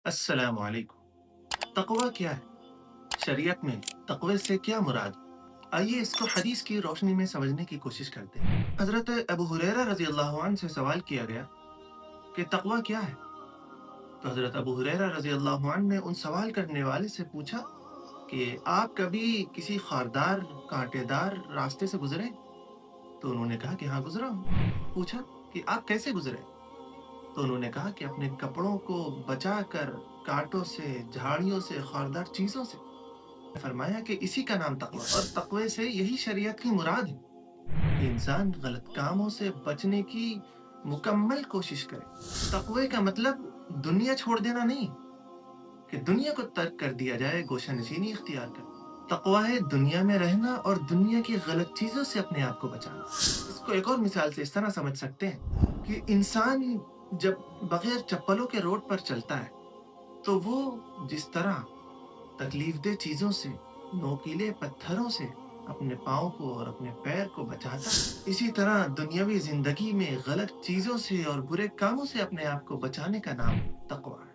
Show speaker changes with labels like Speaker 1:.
Speaker 1: अस्सलाम वालेकुम। तक़वा क्या है? शरीयत में तक़वे से क्या मुराद? आइए इसको हदीस की रोशनी में समझने की कोशिश करते हैं। हज़रत अबू हुरैरा रज़ी अल्लाहु अन्हु से सवाल किया गया कि तक़वा क्या है? तो हज़रत अबू हुरैरा रज़ी अल्लाहु अन्हु ने उन सवाल करने वाले से पूछा कि आप कभी किसी खारदार, कांटेदार रास्ते से गुज़रे? तो उन्होंने कहा कि हाँ, गुज़रा हूँ। पूछा कि आप कैसे गुज़रे? तो उन्होंने कहा कि अपने कपड़ों को बचाकर काँटों से, झाड़ियों से, खारदार चीज़ों से। फरमाया कि इसी का नाम तक़वा है और तक़वे से यही शरीयत की मुराद है कि इंसान गलत कामों से बचने की मुकम्मल कोशिश करे। तक़वे का मतलब दुनिया छोड़ देना नहीं कि दुनिया को तर्क कर दिया जाए, गोशानशीनी इख्तियार कर। तक़वा है दुनिया में रहना और दुनिया की गलत चीज़ों से अपने आप को बचाना। इसको एक और मिसाल से इस तरह समझ सकते हैं कि इंसान जब बगैर चप्पलों के रोड पर चलता है, तो वो जिस तरह तकलीफ़देह चीज़ों से, नोकीले पत्थरों से अपने पाँव को और अपने पैर को बचाता है, इसी तरह दुनियावी ज़िंदगी में गलत चीज़ों से और बुरे कामों से अपने आप को बचाने का नाम तक़वा है।